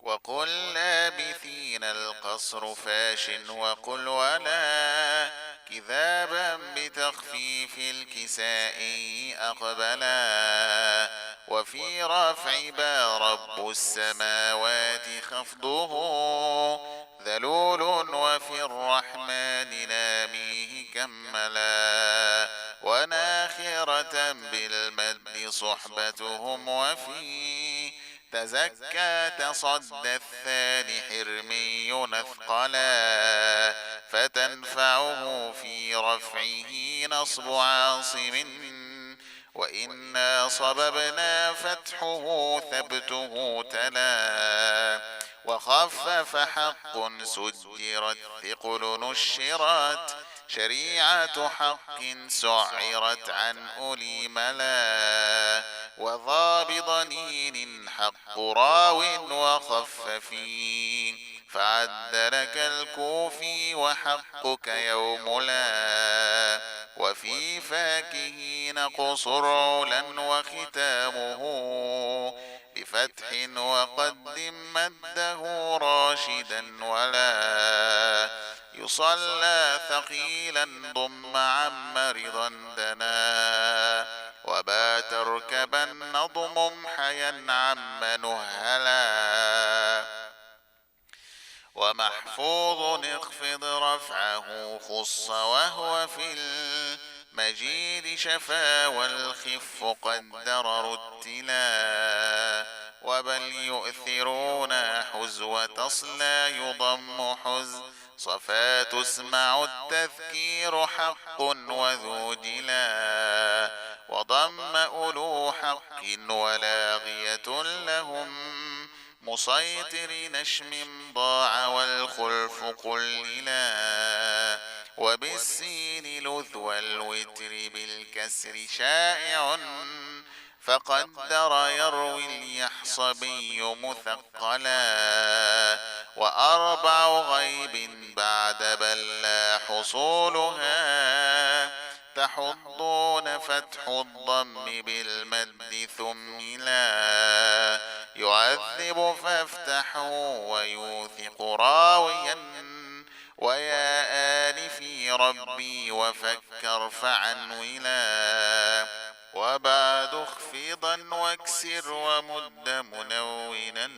وقل لابثين القصر فاش وقل ولا كذابا بتخفيف الكساء أقبلا وفي رفع با رب السماوات خفضه ذلول وفي الرحمن لاميه كملا وناخرة بالمد صحبتهم وفي تزكى تصدى الثاني حرمي نثقلا فتنفعه في رفعه نصب عاصم وإنا صببنا فتحه ثبته تلا وخفف حق سجرت ثقل نشرت شريعة حق سعرت عن أولي ملا وضابط ضنين حق راو وخف فيه فعدلك الكوفي وحقك يوم لا وفي فاكهين قصر علا وختامه بفتح وقدم مده راشدا ولا يصلى ثقيلا ضم عم رضا دنا وبات اركبا نضم حيا عم نهلا ومحفوظ اخفض رفعه خص وهو في المجيد شفا والخف قدر رتلا وبل يؤثرون حزو تصلى يضم حز صفا تسمع التذكير حق وذو جلا وضم أولو حق ولاغية لهم مسيطر نشم ضاع والخلف قللا وبالسين لذو الوتر بالكسر شائع فقدر يروي اليحصبي مثقلا وأربع غيب بعد بلا حصولها تحضون فتح الضم بالمد ثم لا يعذب فافتحوا ويوثق راويا ويا آل في ربي وفكر فعنولا وبعد اخفضا واكسر ومد منونا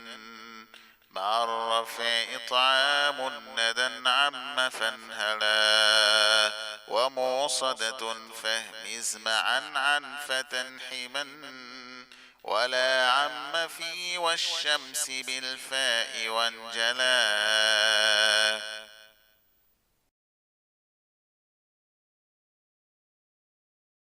مع الرفع إطعام ندى عم فانهلا وموصدة فاهمز معا عن فتنحما ولا عم في والشمس بالفاء وانجلا